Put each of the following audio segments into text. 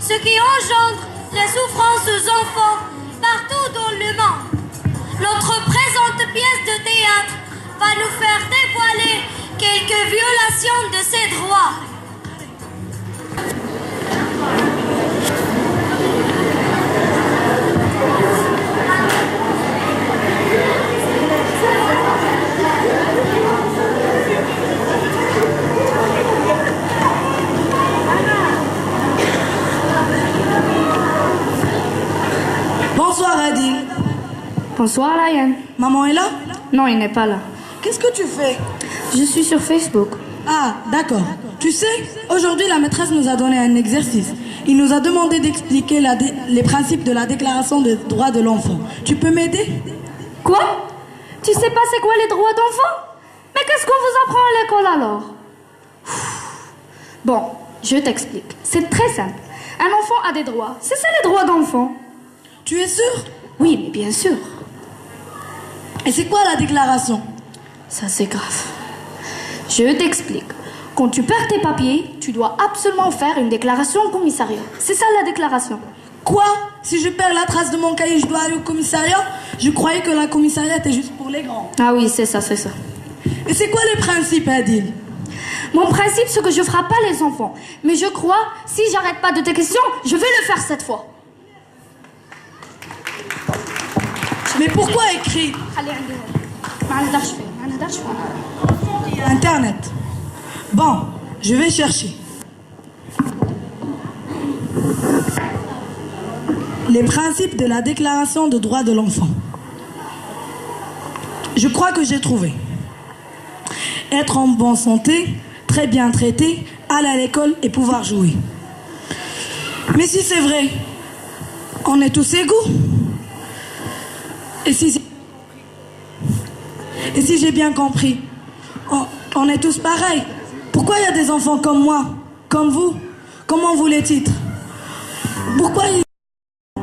ce qui engendre les souffrances aux enfants partout dans le monde. Notre présente pièce de théâtre va nous faire dévoiler quelques violations de ces droits. Bonsoir Adil. Bonsoir Ryan. Maman est là? Non, il n'est pas là. Qu'est-ce que tu fais? Je suis sur Facebook. Ah, d'accord. Tu sais, aujourd'hui la maîtresse nous a donné un exercice. Il nous a demandé d'expliquer les principes de la déclaration des droits de l'enfant. Tu peux m'aider? Quoi? Tu sais pas c'est quoi les droits d'enfant? Mais qu'est-ce qu'on vous apprend à l'école alors? Bon, je t'explique. C'est très simple. Un enfant a des droits. C'est ça les droits d'enfant. Tu es sûr? Oui, mais bien sûr. Et c'est quoi la déclaration? Ça, c'est grave. Je t'explique. Quand tu perds tes papiers, tu dois absolument faire une déclaration au commissariat. C'est ça la déclaration. Quoi? Si je perds la trace de mon cahier, je dois aller au commissariat? Je croyais que la commissariat était juste pour les grands. Ah oui, c'est ça, c'est ça. Et c'est quoi les principes, Adil? Mon principe, c'est que je frappe pas les enfants. Mais je crois, si j'arrête pas de tes questions, je vais le faire cette fois. Mais pourquoi écrire? Internet. Bon, je vais chercher. Les principes de la déclaration des droits de l'enfant. Je crois que j'ai trouvé. Être en bonne santé, très bien traité, aller à l'école et pouvoir jouer. Mais si c'est vrai, on est tous égaux. Et si j'ai bien compris, on est tous pareils. Pourquoi il y a des enfants comme moi, comme vous? Comment vous les titres? Pourquoi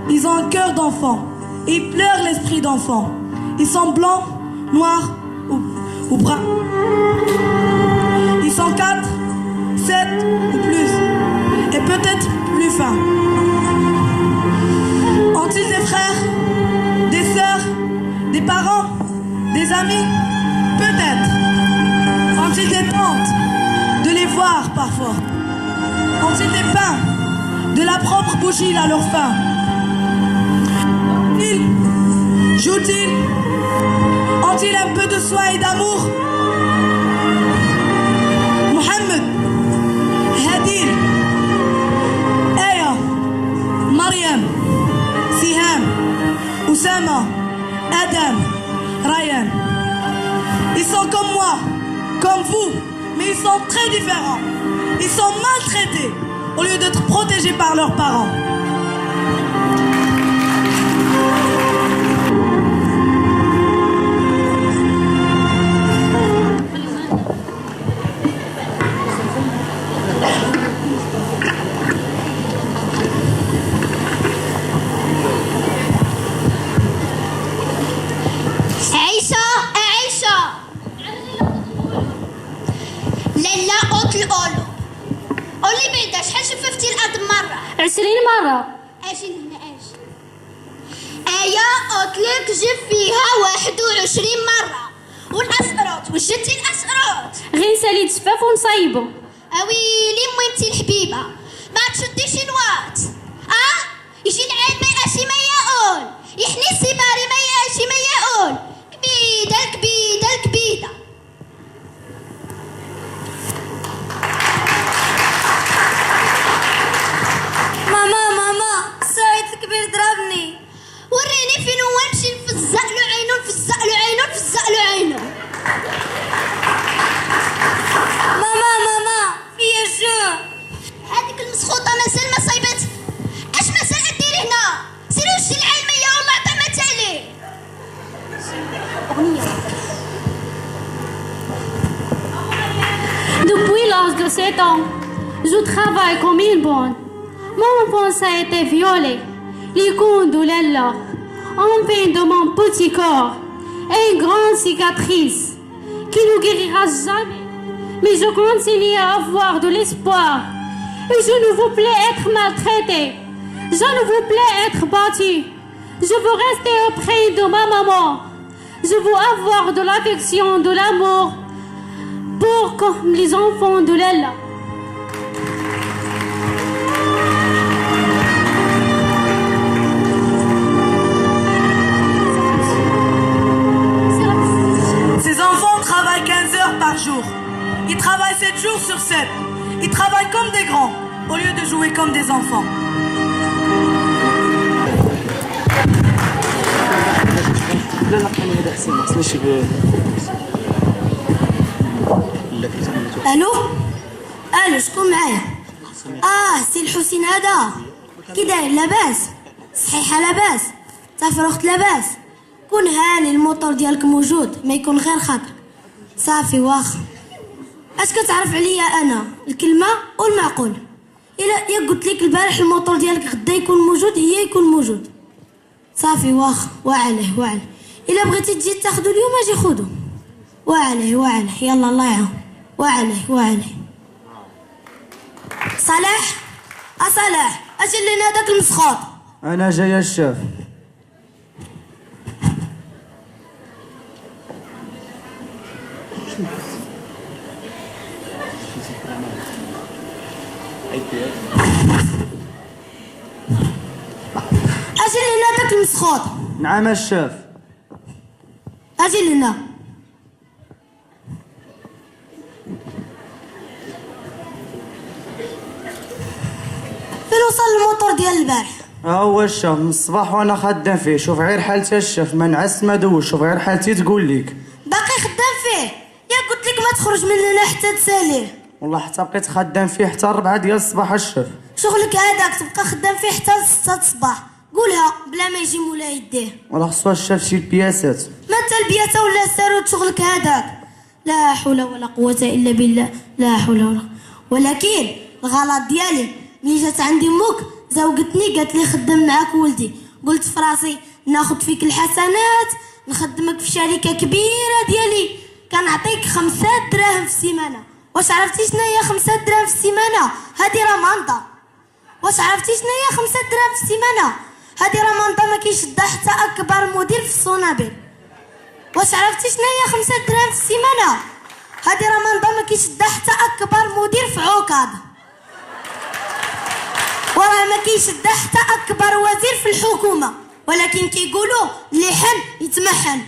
ils ont un cœur d'enfant? Ils pleurent l'esprit d'enfant. Ils sont blancs, noirs ou bruns. Ils sont 4, 7 ou plus. Et peut-être plus fins. Ont-ils des frères, des sœurs, des parents, des amis? Peut-être. Ont-ils des tantes? De les voir parfois. Ont-ils des pains? De la propre bougie à leur faim? Jouent-ils? Ont-ils un peu de soin et d'amour? Mohamed, Hadil, Aya, Mariam, Siham, Oussama, Adam, Ryan. Ils sont comme moi, comme vous, mais ils sont très différents. Ils sont maltraités au lieu d'être protégés par leurs parents. قولي بيدا شحال شففتي الارض مرة؟ 20 مرة. اجي هنا اجي. آية قلتلك جيب فيها 21 مرة. والأسقروط وجدتي الأسقروط. غير نسالي تفاف ونصايبو. اويلي مهمتي الحبيبة ما تشديش الوقت. يجي العيد ما يقاسي ما يقول. يحني السباري ما يقاسي ما يقول. كبيدة الكبيدة الكبيدة. ماما سعيد الكبير ضربني. وريني فين هو نمشي نفزق له عينو نفزق له عينو نفزق له عينو. ماما فيا جو. هذيك المسخوطة مازال ما صايبت. اش مازال ديري هنا؟ سيري وشي العلمية والله عطمت عليه. Depuis l'âge de 7 ans, je travaille comme une bonne. Mon enfance a été violée. Les coups de l'Allah, en pein de mon petit corps, et une grande cicatrice qui ne guérira jamais. Mais je continue à avoir de l'espoir Et je ne vous plais être maltraité. Je ne vous plais être battu. Je veux rester auprès de ma maman. Je veux avoir de l'affection, de l'amour, pour comme les enfants de Lella. Ces enfants travaillent 15 heures par jour. Ils travaillent 7 jours sur 7. Ils travaillent comme des grands, au lieu de jouer comme des enfants. الو شكون معايا؟ سي الحسين هذا كي داير؟ لاباس؟ صحيحه لاباس؟ صافي اخت لاباس؟ كون هاني الموتور ديالك موجود، ما يكون غير خاطرك. صافي واخا. اش كتعرف عليا انا؟ الكلمه والمعقول. الا قلت لك البارح الموتور ديالك غدا يكون موجود، هي يكون موجود. صافي واخا، وعليه الا بغيتي تجي تاخدو اليوم اجي خذو. وعليه يلا الله يعاون. وعليه صلاح صلاح، اش اللي ناداك المسخوط؟ أنا جاي الشيف. اش اللي ناداك المسخوط؟ نعم الشيف. اجي لهنا. فين وصل الموتور ديال البارح؟ ها هو الشيف من الصباح وانا خدام فيه. شوف غير حالتي الشيف، ما نعس ما دوش. شوف غير حالتي تقول لك. باقي خدام فيه؟ يا قلت لك ما تخرج من هنا حتى تساليه. والله حتى بقيت خدام فيه حتى 4 ديال الصباح الشيف. شغلك هذاك تبقى خدام فيه حتى 6 الصباح. قولها بلا ما يجي مولاي يديه. والله خصو الشيف شي البياسات. ما انت البياسه ولا الساروت شغلك هذاك. لا حول ولا قوه الا بالله. لا حول ولا. ولكن الغلط ديالي ملي جات عندي امك زوجتني قالت لي خدم معاك ولدي. قلت في راسي ناخذ فيك الحسنات، نخدمك في شركه كبيره ديالي، كنعطيك 5 دراهم في السيمانه. واش عرفتي شنو هي 5 دراهم في السيمانه؟ هذه راه مانطه. واش عرفتي شنو هي 5 دراهم في السيمانه؟ هذه راه مانطه ما كيشدها حتى اكبر مدير في الصنابل. واش عرفتي شنو هي 5 دراهم في السيمانه؟ هذه راه مانطه ما كيشدها حتى اكبر مدير في عكاظ. وراه ما كيشدها حتى اكبر وزير في الحكومه، ولكن كيقولوا اللي حن يتمحن.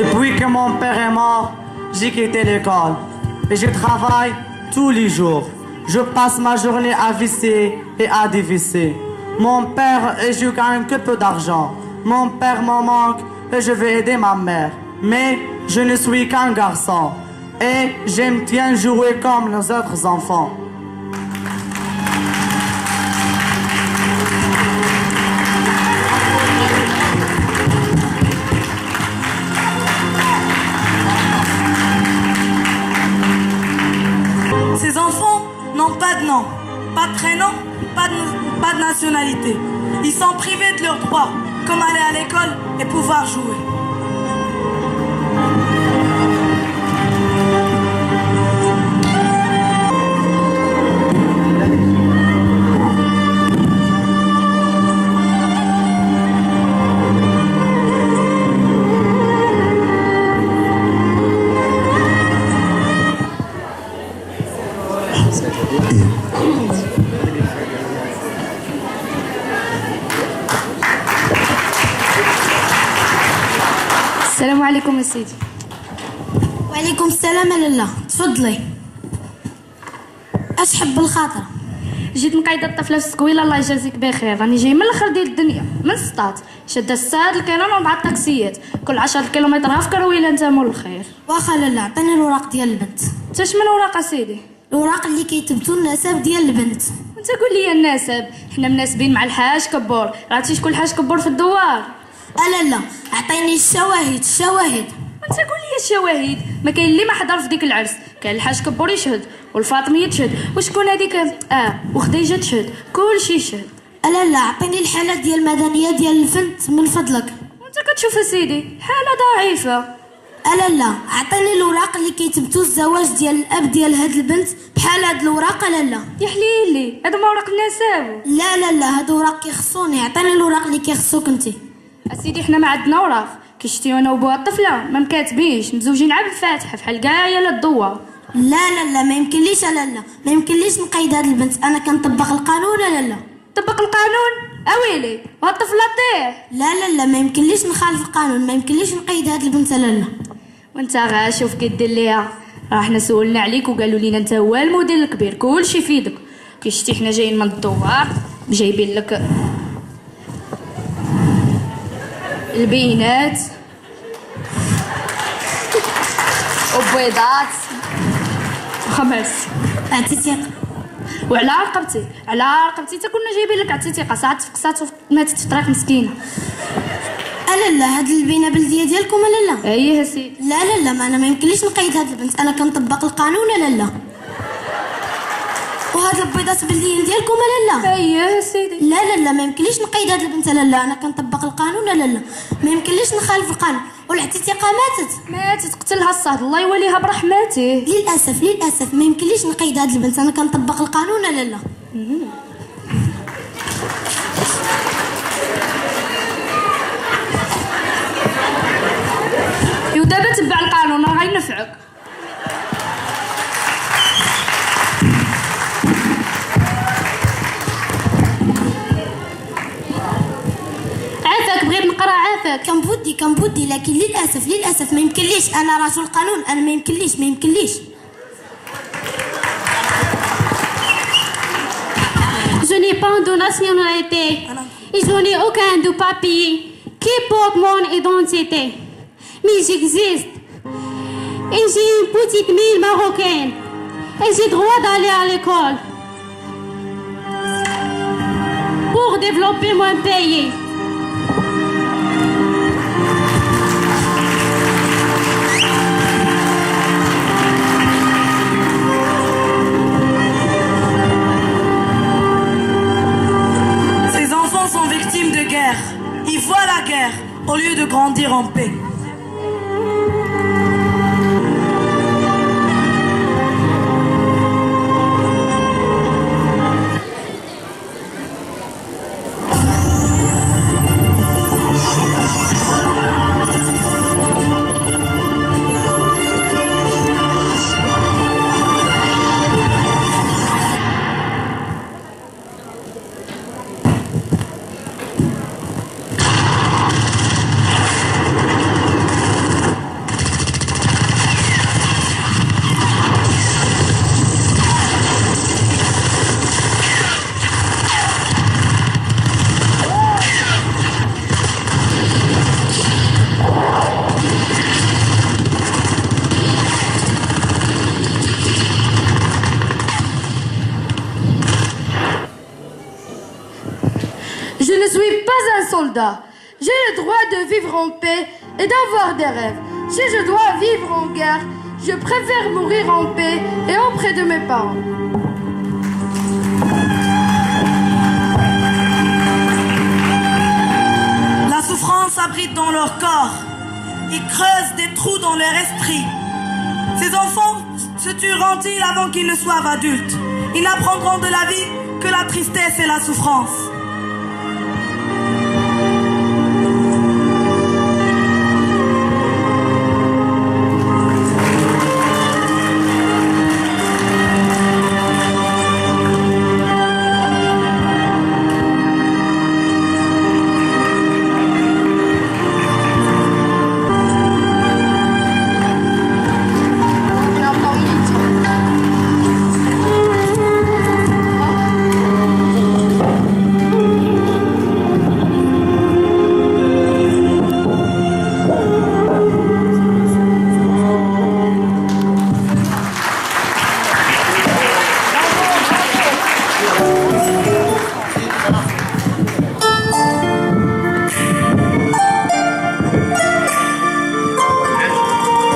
Depuis que mon père est mort, j'ai quitté l'école et je travaille tous les jours. Je passe ma journée à visser et à dévisser. Mon père et je gagne que peu d'argent. Mon père m'en manque et je veux aider ma mère. Mais je ne suis qu'un garçon et j'aime bien jouer comme les autres enfants. Ces enfants n'ont pas de nom, pas de prénom, pas de nationalité. Ils sont privés de leurs droits, comme aller à l'école et pouvoir jouer. السلام عليكم يا سيدي. وعليكم السلام لاله. تفضلي. اش حب الخاطر؟ جيت نقيد الطفله في السكويله الله يجازيك بخير. راني جاي من الاخر ديال الدنيا، من سطات شاده الساد الكيران و4 طاكسيات كل 10 كيلومتر ها في كرويله. انت مول الخير. واخا لاله عطيني الوراق ديال البنت. انت شمن وراق سيدي؟ الوراق اللي كيثبتوا النسب ديال البنت. انت قول لي النسب. حنا مناسبين مع الحاج كبور. عرفتي شكون الحاج كبور في الدوار؟ لا عطيني الشواهد. انت قول لي الشواهد. ما كاين اللي ما حضر في ديك العرس. كان الحاج كبور يشهد والفاطميه تشهد وشكون هذيك وخديجه تشهد. كلشي يشهد. لا عطيني الحالات ديال المدنيه ديال البنت من فضلك. انت كتشوف اسيدي حاله ضعيفه. لا عطيني الوراق اللي كيثبتوا الزواج ديال الاب ديال هاد البنت بحال هاد الوراق. لا يا حليلي هادو موراق النساب. لا هادو وراق كيخصوني. عطيني الوراق اللي كيخصوك انت. اسيدي حنا ما عندنا وراق، كيشتيو انا وبوها الطفله ما مكاتبينش، مزوجين عا بالفاتحه بحال كاع يا الضوء. لا ما يمكنليش. لا ما يمكنليش نقيد هاد البنت، انا كنطبق القانون. لا طبق القانون اويلي وهاد الطفله طيح. لا ما يمكنليش نخالف القانون، ما يمكنليش نقيد هاد البنت. لا وانت غا شوف كدير ليها، راه حنا سولنا عليك وقالوا لينا انت هو المدير الكبير كلشي في يدك. كيشتي حنا جايين من الدوار جايبين لك البينات وبيضات وخمس عطيتي وعلى رقبتي حتى كنا جايبين لك عطيتي ساعات فقسات ماتت في الطريق مسكينه. لا هاد البينه بلديه ديالكم. لا اييه سيدي. لا ما انا ما يمكنليش نقيد هاد البنت، انا كنطبق القانون. لا وهاد البيضات بلديين ديالكم. لا اييه سيدي. لا ما يمكنليش نقيد هاد البنت. لا انا كنطبق القانون. لا ما يمكنليش نخالف القانون. والعتيتيقه ماتت قتلها الصهد الله يوليها برحمته. للاسف ما يمكنليش نقيد هاد البنت، انا كنطبق القانون. لا ودابا تبع القانون راه غينفعك. عافاك بغيت نقرا عافاك. كان بودي لكن للاسف ما يمكنليش. انا رجل قانون، انا ما يمكنليش. Je n'ai pas de nationalité et je n'ai aucun de papier qui porte mon identité. Mais j'existe. Et j'ai une petite mine marocaine. Et j'ai droit d'aller à l'école. Pour développer mon pays. Ces enfants sont victimes de guerre. Ils voient la guerre au lieu de grandir en paix. Je ne suis pas un soldat. J'ai le droit de vivre en paix et d'avoir des rêves. Si je dois vivre en guerre, je préfère mourir en paix et auprès de mes parents. La souffrance abrite dans leur corps. Ils creusent des trous dans leur esprit. Ces enfants se tueront-ils avant qu'ils ne soient adultes? Ils n'apprendront de la vie que la tristesse et la souffrance.